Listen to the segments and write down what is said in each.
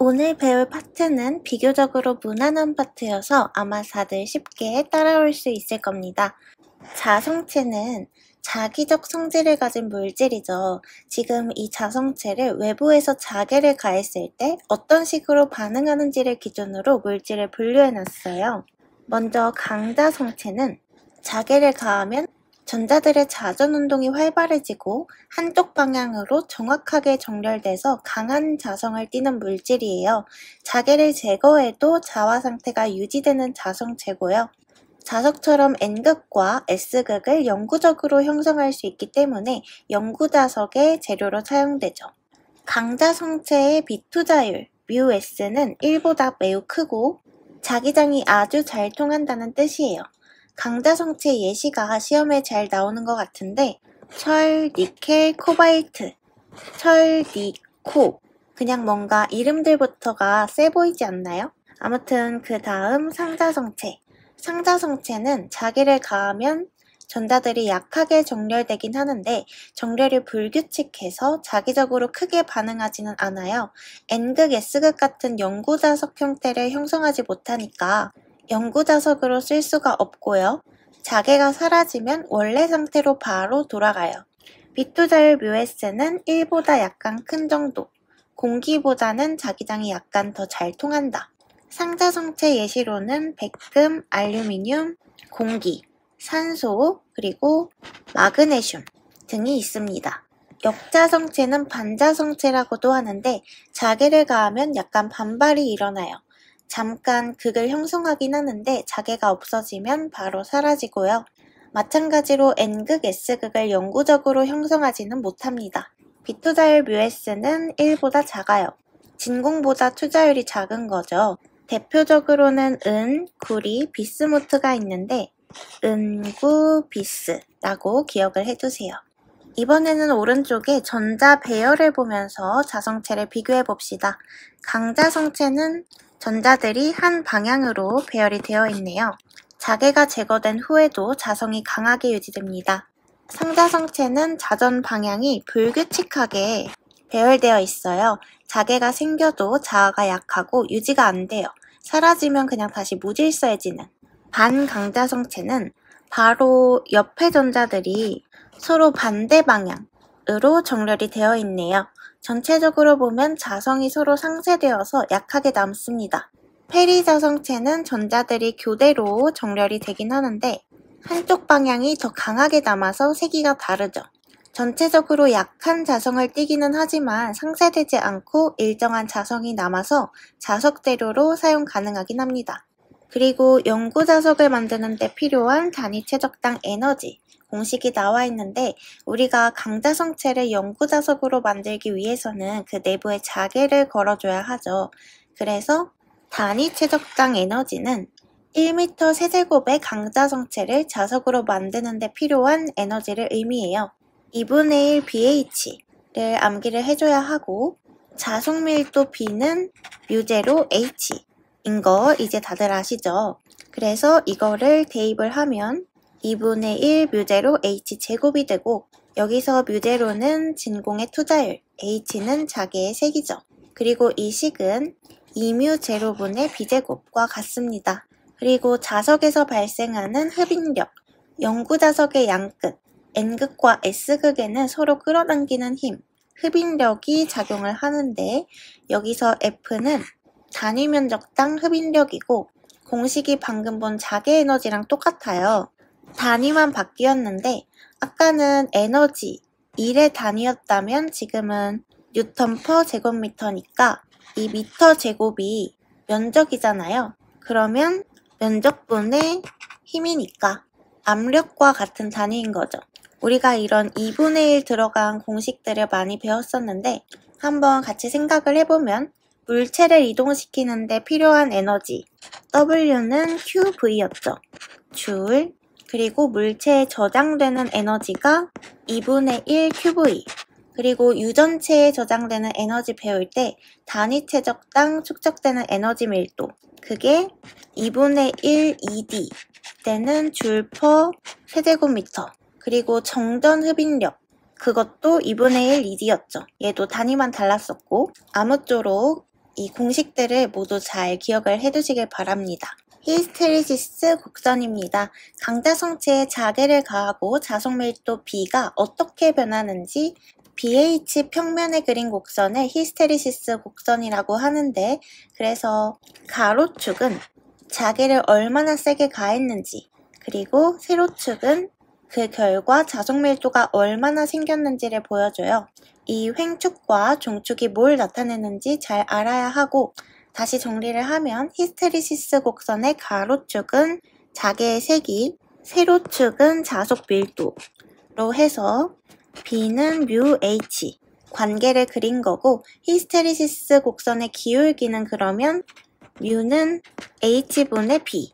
오늘 배울 파트는 비교적으로 무난한 파트여서 아마 다들 쉽게 따라올 수 있을 겁니다. 자성체는 자기적 성질을 가진 물질이죠. 지금 이 자성체를 외부에서 자괴를 가했을 때 어떤 식으로 반응하는지를 기준으로 물질을 분류해놨어요. 먼저 강자성체는 자괴를 가하면 전자들의 자전운동이 활발해지고 한쪽 방향으로 정확하게 정렬돼서 강한 자성을 띠는 물질이에요. 자괴를 제거해도 자화 상태가 유지되는 자성체고요. 자석처럼 N극과 S극을 영구적으로 형성할 수 있기 때문에 영구자석의 재료로 사용되죠. 강자성체의 비투자율 μS는 1보다 매우 크고 자기장이 아주 잘 통한다는 뜻이에요. 강자성체 예시가 시험에 잘 나오는 것 같은데 철, 니켈, 코발트, 철, 니, 코 그냥 뭔가 이름들부터가 세 보이지 않나요? 아무튼 그 다음 상자성체. 상자성체는 자기를 가하면 전자들이 약하게 정렬되긴 하는데 정렬이 불규칙해서 자기적으로 크게 반응하지는 않아요. N극, S극 같은 영구자석 형태를 형성하지 못하니까 영구자석으로 쓸 수가 없고요. 자괴가 사라지면 원래 상태로 바로 돌아가요. 비투자율 μS는 1보다 약간 큰 정도. 공기보다는 자기장이 약간 더 잘 통한다. 상자성체 예시로는 백금, 알루미늄, 공기, 산소, 그리고 마그네슘 등이 있습니다. 역자성체는 반자성체라고도 하는데 자괴를 가하면 약간 반발이 일어나요. 잠깐 극을 형성하긴 하는데 자괴가 없어지면 바로 사라지고요. 마찬가지로 N극, S극을 영구적으로 형성하지는 못합니다. 비투자율 μS는 1보다 작아요. 진공보다 투자율이 작은 거죠. 대표적으로는 은, 구리, 비스무트가 있는데 은구, 비스라고 기억을 해두세요. 이번에는 오른쪽에 전자 배열을 보면서 자성체를 비교해 봅시다. 강자성체는 전자들이 한 방향으로 배열이 되어 있네요. 자괴가 제거된 후에도 자성이 강하게 유지됩니다. 상자성체는 자전 방향이 불규칙하게 배열되어 있어요. 자괴가 생겨도 자아가 약하고 유지가 안 돼요. 사라지면 그냥 다시 무질서해지는. 반강자성체는 바로 옆의 전자들이 서로 반대 방향으로 정렬이 되어 있네요. 전체적으로 보면 자성이 서로 상쇄되어서 약하게 남습니다. 페리자성체는 전자들이 교대로 정렬이 되긴 하는데 한쪽 방향이 더 강하게 남아서 세기가 다르죠. 전체적으로 약한 자성을 띠기는 하지만 상쇄되지 않고 일정한 자성이 남아서 자석재료로 사용 가능하긴 합니다. 그리고 영구자석을 만드는 데 필요한 단위 최적당 에너지 공식이 나와 있는데 우리가 강자성체를 영구자석으로 만들기 위해서는 그 내부에 자괴를 걸어줘야 하죠. 그래서 단위 최적당 에너지는 1m 세제곱의 강자성체를 자석으로 만드는 데 필요한 에너지를 의미해요. 2분의 1 BH를 암기를 해줘야 하고 자석밀도 B는 뮤제로 H인 거 이제 다들 아시죠? 그래서 이거를 대입을 하면 2분의 1 뮤제로 H 제곱이 되고 여기서 뮤제로는 진공의 투자율, H는 자괴의 색이죠. 그리고 이 식은 2뮤 제로분의 B제곱과 같습니다. 그리고 자석에서 발생하는 흡인력, 영구자석의 양끝, N극과 S극에는 서로 끌어당기는 힘, 흡인력이 작용을 하는데 여기서 F는 단위 면적당 흡인력이고 공식이 방금 본 자괴 에너지랑 똑같아요. 단위만 바뀌었는데 아까는 에너지 1의 단위였다면 지금은 뉴턴 퍼 제곱미터니까 이 미터 제곱이 면적이잖아요. 그러면 면적분의 힘이니까 압력과 같은 단위인 거죠. 우리가 이런 2분의 1 들어간 공식들을 많이 배웠었는데 한번 같이 생각을 해보면 물체를 이동시키는데 필요한 에너지 W는 QV였죠. 줄 그리고 물체에 저장되는 에너지가 2분의 1 QV 그리고 유전체에 저장되는 에너지 배울 때 단위 최적당 축적되는 에너지 밀도 그게 2분의 1 ED 때는 줄 퍼 세제곱미터 그리고 정전 흡인력 그것도 2분의 1 ED였죠. 얘도 단위만 달랐었고 아무쪼록 이 공식들을 모두 잘 기억을 해두시길 바랍니다. 히스테리시스 곡선입니다. 강자성체에 자개를 가하고 자석밀도 B가 어떻게 변하는지 BH 평면에 그린 곡선을 히스테리시스 곡선이라고 하는데, 그래서 가로축은 자개를 얼마나 세게 가했는지, 그리고 세로축은 그 결과 자석밀도가 얼마나 생겼는지를 보여줘요. 이 횡축과 종축이 뭘 나타내는지 잘 알아야 하고, 다시 정리를 하면 히스테리시스 곡선의 가로축은 자개의 세기, 세로축은 자석 밀도로 해서 B는 뮤 H 관계를 그린 거고, 히스테리시스 곡선의 기울기는 그러면 뮤는 H분의 B,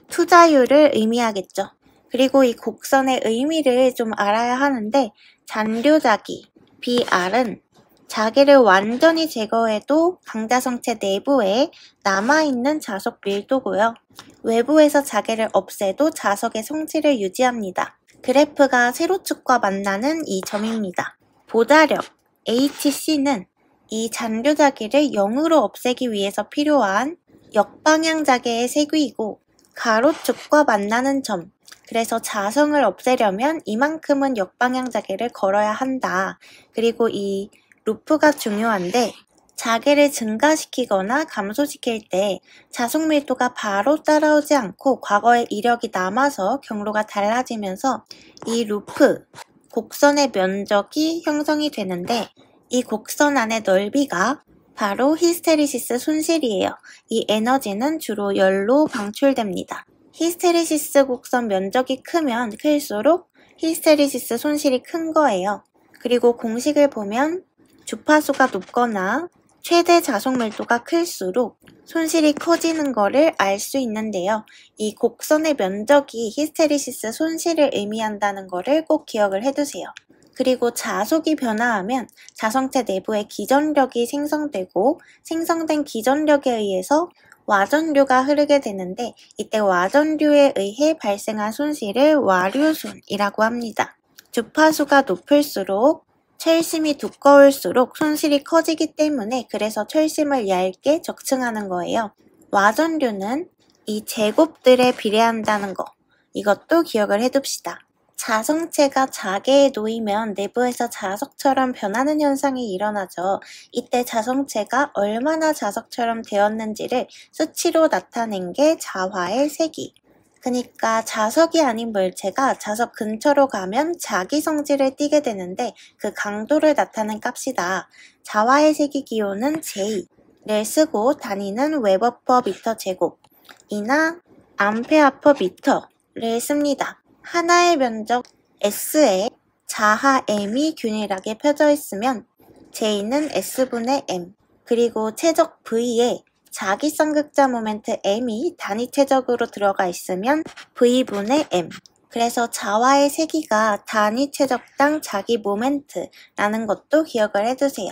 투자율을 의미하겠죠. 그리고 이 곡선의 의미를 좀 알아야 하는데, 잔류자기 BR은 자개를 완전히 제거해도 강자성체 내부에 남아있는 자석 밀도고요. 외부에서 자개를 없애도 자석의 성질을 유지합니다. 그래프가 세로축과 만나는 이 점입니다. 보자력 HC는 이 잔류자기를 0으로 없애기 위해서 필요한 역방향 자개의 세기이고, 가로축과 만나는 점, 그래서 자성을 없애려면 이만큼은 역방향 자개를 걸어야 한다. 그리고 이 루프가 중요한데, 자개를 증가시키거나 감소시킬 때 자석 밀도가 바로 따라오지 않고 과거의 이력이 남아서 경로가 달라지면서 이 루프, 곡선의 면적이 형성이 되는데, 이 곡선 안의 넓이가 바로 히스테리시스 손실이에요. 이 에너지는 주로 열로 방출됩니다. 히스테리시스 곡선 면적이 크면 클수록 히스테리시스 손실이 큰 거예요. 그리고 공식을 보면 주파수가 높거나 최대 자석 밀도가 클수록 손실이 커지는 거를 알 수 있는데요. 이 곡선의 면적이 히스테리시스 손실을 의미한다는 거를 꼭 기억을 해두세요. 그리고 자속이 변화하면 자성체 내부에 기전력이 생성되고, 생성된 기전력에 의해서 와전류가 흐르게 되는데, 이때 와전류에 의해 발생한 손실을 와류손이라고 합니다. 주파수가 높을수록 철심이 두꺼울수록 손실이 커지기 때문에, 그래서 철심을 얇게 적층하는 거예요. 와전류는 이 제곱들에 비례한다는 거, 이것도 기억을 해둡시다. 자성체가 자개에 놓이면 내부에서 자석처럼 변하는 현상이 일어나죠. 이때 자성체가 얼마나 자석처럼 되었는지를 수치로 나타낸 게 자화의 세기. 그러니까 자석이 아닌 물체가 자석 근처로 가면 자기 성질을 띠게 되는데, 그 강도를 나타낸 값이다. 자화의 세기 기호는 J를 쓰고 단위는 웨버/미터 제곱이나 암페어/미터를 씁니다. 하나의 면적 S에 자하 M이 균일하게 펴져 있으면 J는 S분의 M, 그리고 최적 V에 자기 쌍극자 모멘트 M이 단위 최적으로 들어가 있으면 V분의 M. 그래서 자화의 세기가 단위 최적당 자기 모멘트라는 것도 기억을 해두세요.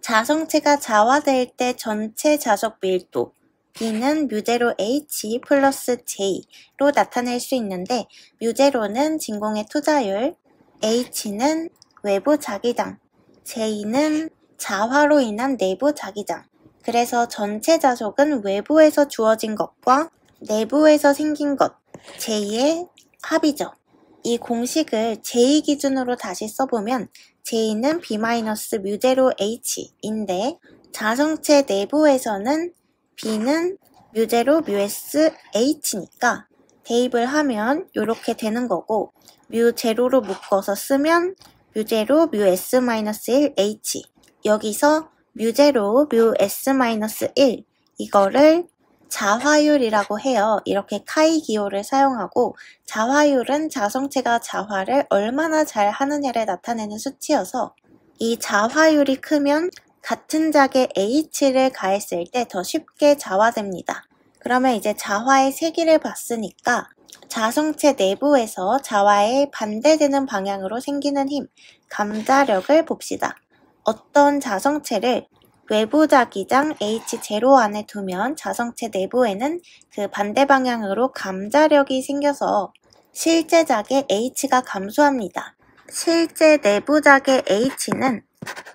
자성체가 자화될 때 전체 자석 밀도 B는 뮤제로 H 플러스 J로 나타낼 수 있는데, 뮤제로는 진공의 투자율, H는 외부 자기장, J는 자화로 인한 내부 자기장. 그래서 전체 자석은 외부에서 주어진 것과 내부에서 생긴 것, J의 합이죠. 이 공식을 J 기준으로 다시 써보면 J는 B-뮤제로 H인데, 자성체 내부에서는 B는 뮤제로 뮤S H니까 대입을 하면 이렇게 되는 거고, 뮤제로로 묶어서 쓰면 뮤제로 뮤S-1 H, 여기서 뮤제로 뮤S-1 이거를 자화율이라고 해요. 이렇게 카이 기호를 사용하고, 자화율은 자성체가 자화를 얼마나 잘 하느냐를 나타내는 수치여서, 이 자화율이 크면 같은 작에 H를 가했을 때 더 쉽게 자화됩니다. 그러면 이제 자화의 세기를 봤으니까 자성체 내부에서 자화에 반대되는 방향으로 생기는 힘, 감자력을 봅시다. 어떤 자성체를 외부 자기장 H0 안에 두면 자성체 내부에는 그 반대 방향으로 감자력이 생겨서 실제 작의 H가 감소합니다. 실제 내부 작의 H는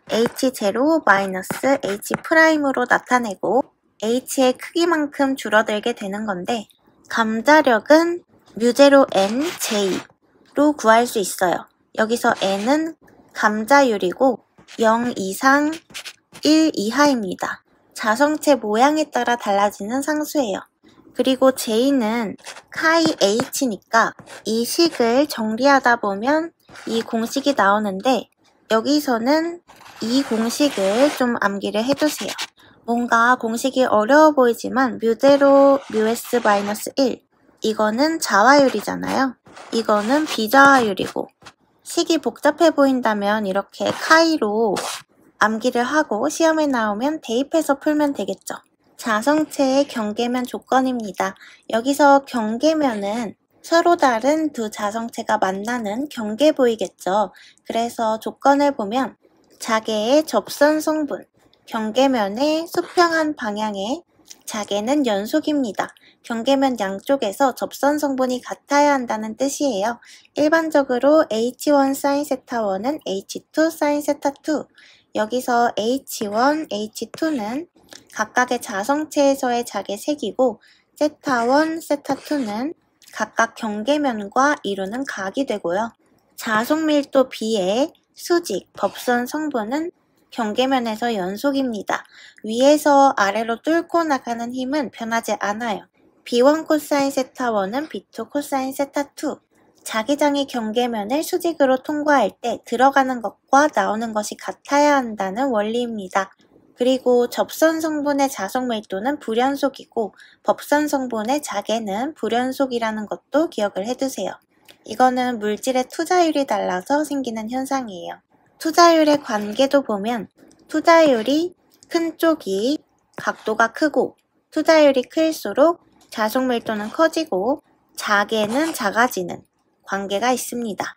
H0-H'로 나타내고 H의 크기만큼 줄어들게 되는 건데 감자력은 μ0 n J로 구할 수 있어요. 여기서 n은 감자율이고 0 이상 1 이하입니다. 자성체 모양에 따라 달라지는 상수예요. 그리고 J는 카이 H니까 이 식을 정리하다 보면 이 공식이 나오는데 여기서는 이 공식을 좀 암기를 해두세요. 뭔가 공식이 어려워 보이지만 μ0 μs-1 이거는 자화율이잖아요. 이거는 비자화율이고 식이 복잡해 보인다면 이렇게 카이로 암기를 하고 시험에 나오면 대입해서 풀면 되겠죠. 자성체의 경계면 조건입니다. 여기서 경계면은 서로 다른 두 자성체가 만나는 경계부이겠죠. 그래서 조건을 보면 자개의 접선 성분, 경계면의 수평한 방향의 자개는 연속입니다. 경계면 양쪽에서 접선 성분이 같아야 한다는 뜻이에요. 일반적으로 H1 sin 세타1은 H2 sin 세타2 여기서 H1, H2는 각각의 자성체에서의 자개 색이고 세타1, 세타2는 각각 경계면과 이루는 각이 되고요. 자속밀도 B의 수직, 법선 성분은 경계면에서 연속입니다. 위에서 아래로 뚫고 나가는 힘은 변하지 않아요. B1 코사인 세타1은 B2 코사인 세타2 자기장이 경계면을 수직으로 통과할 때 들어가는 것과 나오는 것이 같아야 한다는 원리입니다. 그리고 접선 성분의 자속 밀도는 불연속이고 법선 성분의 자개는 불연속이라는 것도 기억을 해두세요. 이거는 물질의 투자율이 달라서 생기는 현상이에요. 투자율의 관계도 보면 투자율이 큰 쪽이 각도가 크고 투자율이 클수록 자속 밀도는 커지고 자개는 작아지는 관계가 있습니다.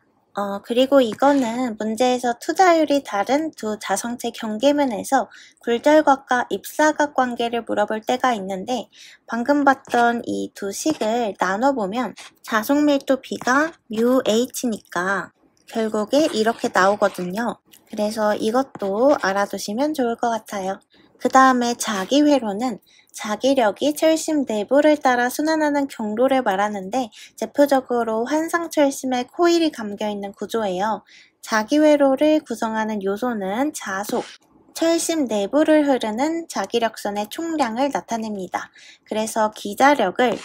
그리고 이거는 문제에서 투자율이 다른 두 자성체 경계면에서 굴절각과 입사각 관계를 물어볼 때가 있는데 방금 봤던 이 두 식을 나눠보면 자속밀도 B가 μH니까 결국에 이렇게 나오거든요. 그래서 이것도 알아두시면 좋을 것 같아요. 그 다음에 자기회로는 자기력이 철심 내부를 따라 순환하는 경로를 말하는데 대표적으로 환상철심에 코일이 감겨있는 구조예요. 자기회로를 구성하는 요소는 자속, 철심 내부를 흐르는 자기력선의 총량을 나타냅니다. 그래서 기자력을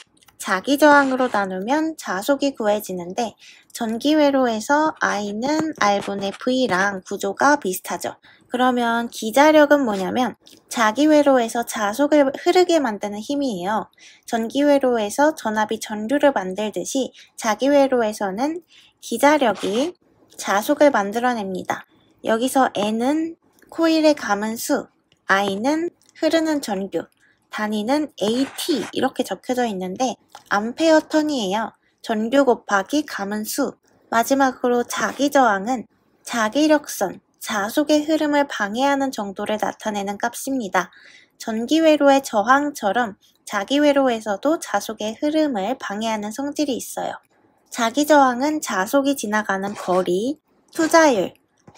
자기저항으로 나누면 자속이 구해지는데 전기회로에서 I는 R분의 V랑 구조가 비슷하죠. 그러면 기자력은 뭐냐면 자기회로에서 자속을 흐르게 만드는 힘이에요. 전기회로에서 전압이 전류를 만들듯이 자기회로에서는 기자력이 자속을 만들어냅니다. 여기서 N은 코일에 감은 수, I는 흐르는 전류, 단위는 AT 이렇게 적혀져 있는데 암페어 턴이에요. 전류 곱하기 감은 수. 마지막으로 자기저항은 자기력선, 자속의 흐름을 방해하는 정도를 나타내는 값입니다. 전기회로의 저항처럼 자기회로에서도 자속의 흐름을 방해하는 성질이 있어요. 자기저항은 자속이 지나가는 거리, 투자율,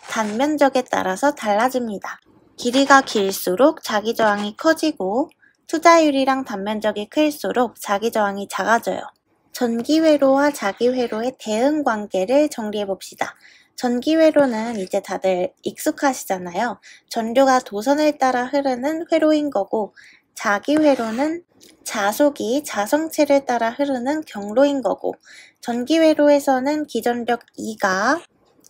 단면적에 따라서 달라집니다. 길이가 길수록 자기저항이 커지고 투자율이랑 단면적이 클수록 자기저항이 작아져요. 전기회로와 자기회로의 대응 관계를 정리해 봅시다. 전기회로는 이제 다들 익숙하시잖아요. 전류가 도선을 따라 흐르는 회로인 거고 자기회로는 자속이 자성체를 따라 흐르는 경로인 거고 전기회로에서는 기전력 E가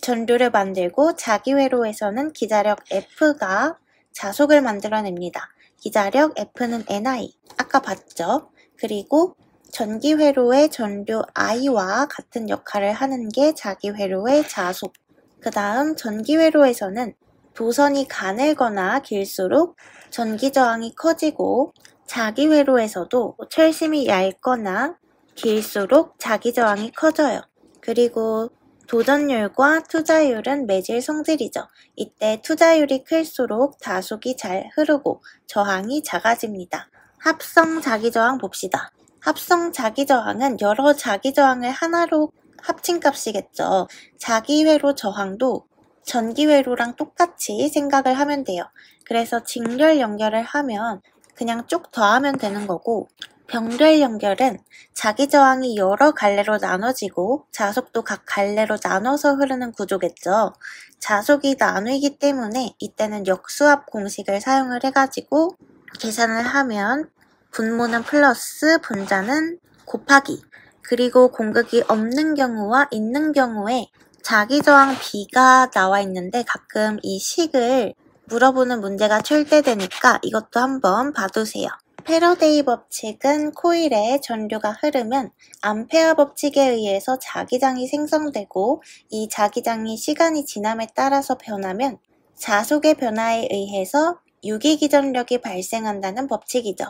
전류를 만들고 자기회로에서는 기자력 F가 자속을 만들어냅니다. 기자력 F는 NI, 아까 봤죠? 그리고 전기회로의 전류 I와 같은 역할을 하는 게 자기회로의 자속. 그 다음 전기회로에서는 도선이 가늘거나 길수록 전기저항이 커지고 자기회로에서도 철심이 얇거나 길수록 자기저항이 커져요. 그리고 도전율과 투자율은 매질 성질이죠. 이때 투자율이 클수록 자속이 잘 흐르고 저항이 작아집니다. 합성 자기저항 봅시다. 합성 자기저항은 여러 자기저항을 하나로 합친 값이겠죠. 자기회로 저항도 전기회로랑 똑같이 생각을 하면 돼요. 그래서 직렬 연결을 하면 그냥 쭉 더하면 되는 거고, 병렬 연결은 자기 저항이 여러 갈래로 나눠지고 자속도 각 갈래로 나눠서 흐르는 구조겠죠. 자속이 나누기 때문에 이때는 역수합 공식을 사용을 해가지고 계산을 하면 분모는 플러스, 분자는 곱하기, 그리고 공극이 없는 경우와 있는 경우에 자기 저항 B가 나와 있는데 가끔 이 식을 물어보는 문제가 출제되니까 이것도 한번 봐두세요. 패러데이 법칙은 코일에 전류가 흐르면 암페어 법칙에 의해서 자기장이 생성되고 이 자기장이 시간이 지남에 따라서 변하면 자속의 변화에 의해서 유기기전력이 발생한다는 법칙이죠.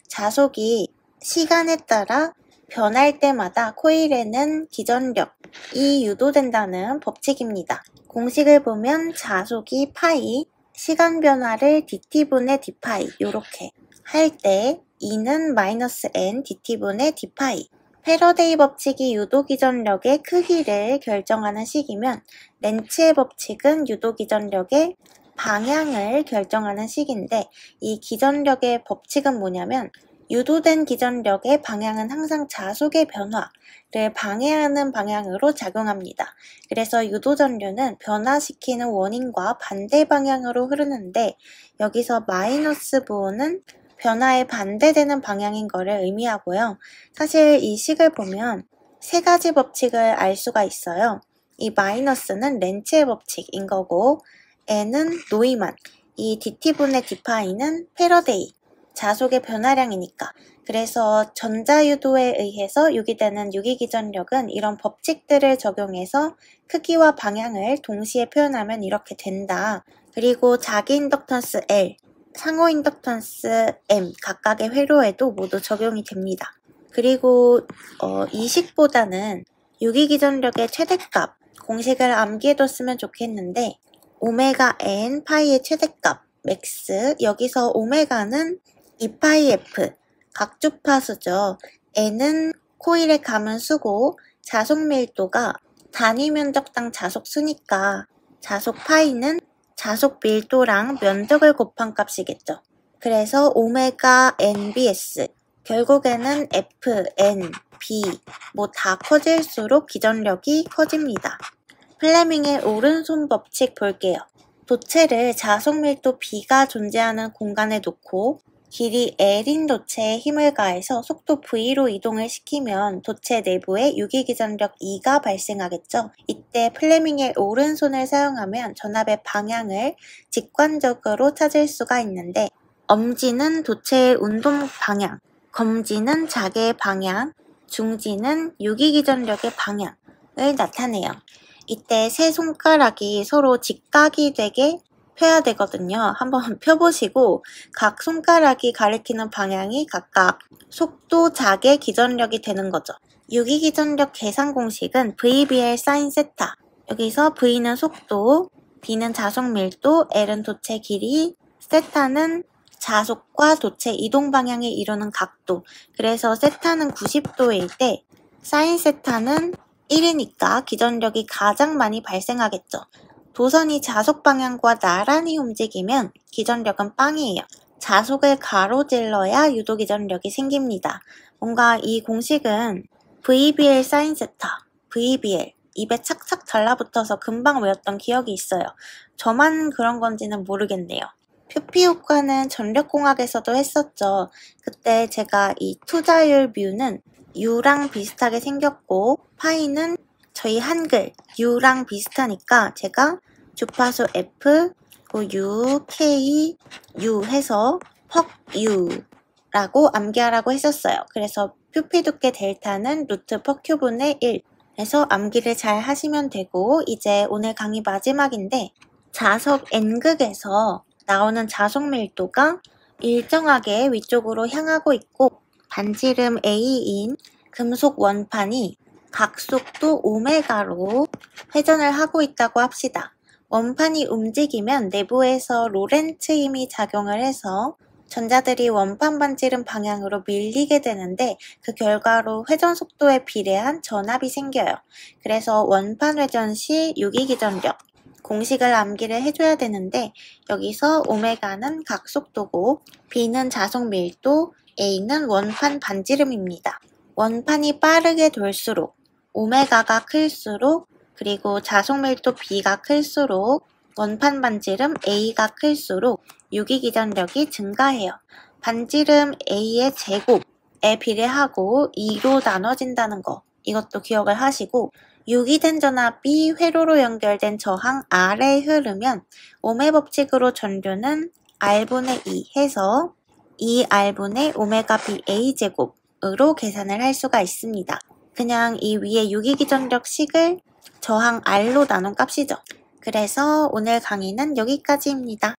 자속이 시간에 따라 변할 때마다 코일에는 기전력이 유도된다는 법칙입니다. 공식을 보면 자속이 파이, 시간 변화를 dt분의 d파이 이렇게 할 때 E는 마이너스 n dt분의 d파이. 패러데이 법칙이 유도기전력의 크기를 결정하는 식이면 렌츠의 법칙은 유도기전력의 방향을 결정하는 식인데 이 기전력의 법칙은 뭐냐면 유도된 기전력의 방향은 항상 자속의 변화를 방해하는 방향으로 작용합니다. 그래서 유도전류는 변화시키는 원인과 반대 방향으로 흐르는데 여기서 마이너스 부호는 변화에 반대되는 방향인 것을 의미하고요. 사실 이 식을 보면 세 가지 법칙을 알 수가 있어요. 이 마이너스는 렌츠의 법칙인 거고 n은 노이만, 이 dt분의 d파이는 패러데이, 자속의 변화량이니까. 그래서 전자유도에 의해서 유기되는 유기기전력은 이런 법칙들을 적용해서 크기와 방향을 동시에 표현하면 이렇게 된다. 그리고 자기 인덕턴스 L, 상호 인덕턴스 M 각각의 회로에도 모두 적용이 됩니다. 그리고 이 식보다는 유기기전력의 최대값 공식을 암기해뒀으면 좋겠는데 오메가 n 파이의 최대값 맥스, 여기서 오메가는 2파이 f 각주파수죠. n은 코일의 감은 수고 자속 밀도가 단위 면적당 자속수니까 자속 파이는 자속 밀도랑 면적을 곱한 값이겠죠. 그래서 오메가 nbs 결국에는 f, n, b 뭐 다 커질수록 기전력이 커집니다. 플레밍의 오른손 법칙 볼게요. 도체를 자속 밀도 B가 존재하는 공간에 놓고 길이 L인 도체에 힘을 가해서 속도 V로 이동을 시키면 도체 내부에 유기기전력 E가 발생하겠죠. 이때 플레밍의 오른손을 사용하면 전압의 방향을 직관적으로 찾을 수가 있는데 엄지는 도체의 운동 방향, 검지는 자개의 방향, 중지는 유기기전력의 방향을 나타내요. 이때 세 손가락이 서로 직각이 되게 펴야 되거든요. 한번 펴보시고 각 손가락이 가리키는 방향이 각각 속도, 자개, 기전력이 되는 거죠. 유기기전력 계산 공식은 VBL 사인 세타. 여기서 V는 속도, B는 자속 밀도, L은 도체 길이, 세타는 자속과 도체 이동 방향을 이루는 각도. 그래서 세타는 90도일 때 사인 세타는 1이니까 기전력이 가장 많이 발생하겠죠. 도선이 자속 방향과 나란히 움직이면 기전력은 빵이에요. 자속을 가로질러야 유도 기전력이 생깁니다. 뭔가 이 공식은 VBL 사인 세타, VBL 입에 착착 달라붙어서 금방 외웠던 기억이 있어요. 저만 그런 건지는 모르겠네요. 퓨피 효과는 전력공학에서도 했었죠. 그때 제가 이 투자율 뮤는 U랑 비슷하게 생겼고 파이는 저희 한글 U랑 비슷하니까 제가 주파수 F, U, K, U 해서 퍽 U라고 암기하라고 했었어요. 그래서 퓨피 두께 델타는 루트 퍽 큐분의 1 해서 암기를 잘 하시면 되고 이제 오늘 강의 마지막인데 자석 N극에서 나오는 자속 밀도가 일정하게 위쪽으로 향하고 있고 반지름 A인 금속 원판이 각속도 오메가로 회전을 하고 있다고 합시다. 원판이 움직이면 내부에서 로렌츠 힘이 작용을 해서 전자들이 원판 반지름 방향으로 밀리게 되는데 그 결과로 회전 속도에 비례한 전압이 생겨요. 그래서 원판 회전 시 유기기전력 공식을 암기를 해줘야 되는데 여기서 오메가는 각속도고 B는 자속 밀도, A는 원판 반지름입니다. 원판이 빠르게 돌수록 오메가가 클수록 그리고 자속 밀도 B가 클수록 원판 반지름 A가 클수록 유기기전력이 증가해요. 반지름 A의 제곱에 비례하고 2로 나눠진다는 거 이것도 기억을 하시고 유기된 전압이 회로로 연결된 저항 R에 흐르면 오메 법칙으로 전류는 R분의 2 해서 2R분의 오메가 BA 제곱으로 계산을 할 수가 있습니다. 그냥 이 위에 유기기전력 식을 저항 R로 나눈 값이죠. 그래서 오늘 강의는 여기까지입니다.